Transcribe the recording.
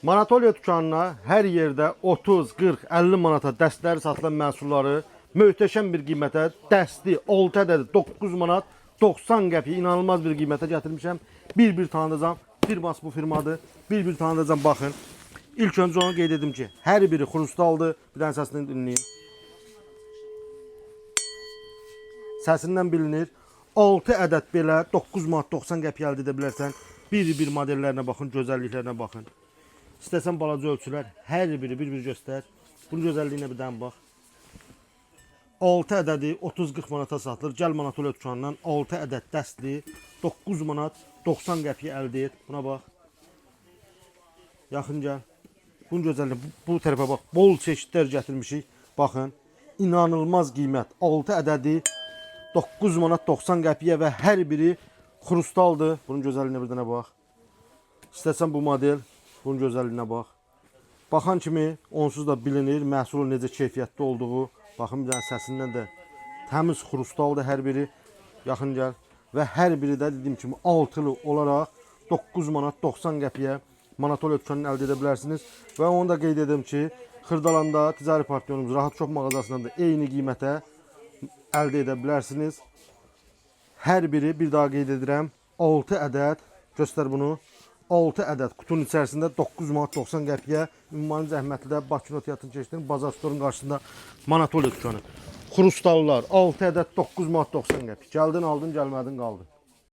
Manatoliya dükanına hər yerdə 30, 40, 50 manata dəstləri satılan məhsulları möhtəşəm bir qiymətə, dəsti 6 ədədi 9 manat 90 qəpiyə inanılmaz bir qiymətə gətirmişəm. Bir-bir tanıdacam. Firması bu firmadır. Bir-bir tanıdacam, baxın. İlk öncə onu qeyd edim ki, hər biri xrustaldır. Bir dənə səsini dinləyin. Səsindən bilinir. 6 ədəd belə 9 manat 90 qəpiyə əldə edə bilərsən. Bir-bir modellərinə baxın, gözəlliklərinə baxın. İstəsən balaca ölçülər, hər biri bir-bir göstər. Bunun gözəlliyinə bir dənə bax. 6 ədədi 30-40 manata satılır. Gəl Manatoliya dükanından 6 ədəd dəstli 9 manat 90 qəpiyə əldə et. Buna bax. Yaxın gəl. Bunun gözəlliyi, bu tərəfə bax. Bol çeşidlər gətirmişik. Baxın. İnanılmaz qiymət. 6 ədədi 9 manat 90 qəpiyə və hər biri xrustaldır. Bunun gözəlliyinə bir dənə bax. İstəsən bu model, bunun gözəlliyinə bax. Baxan kimi onsuz da bilinir məhsulun necə keyfiyyətli olduğu. Baxın, bir dənə səsindən də təmiz xrustaldır hər biri. Yaxın gəl. Və hər biri də dediyim kimi altılı olaraq 9 manat 90 qəpiyə Manatoliya dükanını əldə edə bilərsiniz. Və onu da qeyd edim ki, Xırdalanda ticari partnyorumuz Rahat Shop mağazasından da eyni qiymətə əldə edə bilərsiniz. Hər biri, bir daha qeyd edirəm, 6 ədəd, göstər bunu, 6 ədəd kutunun içərisində 9 manat 90 qəpiyə ünvanı zəhmətlidə Bakı Teatrın keçdiyinin Bazar Storun qarşısında Manatoliya dükanı. Xrustallar 6 ədəd 9 manat 90 qəpik. Gəldin, aldın, gəlmədin, qaldı.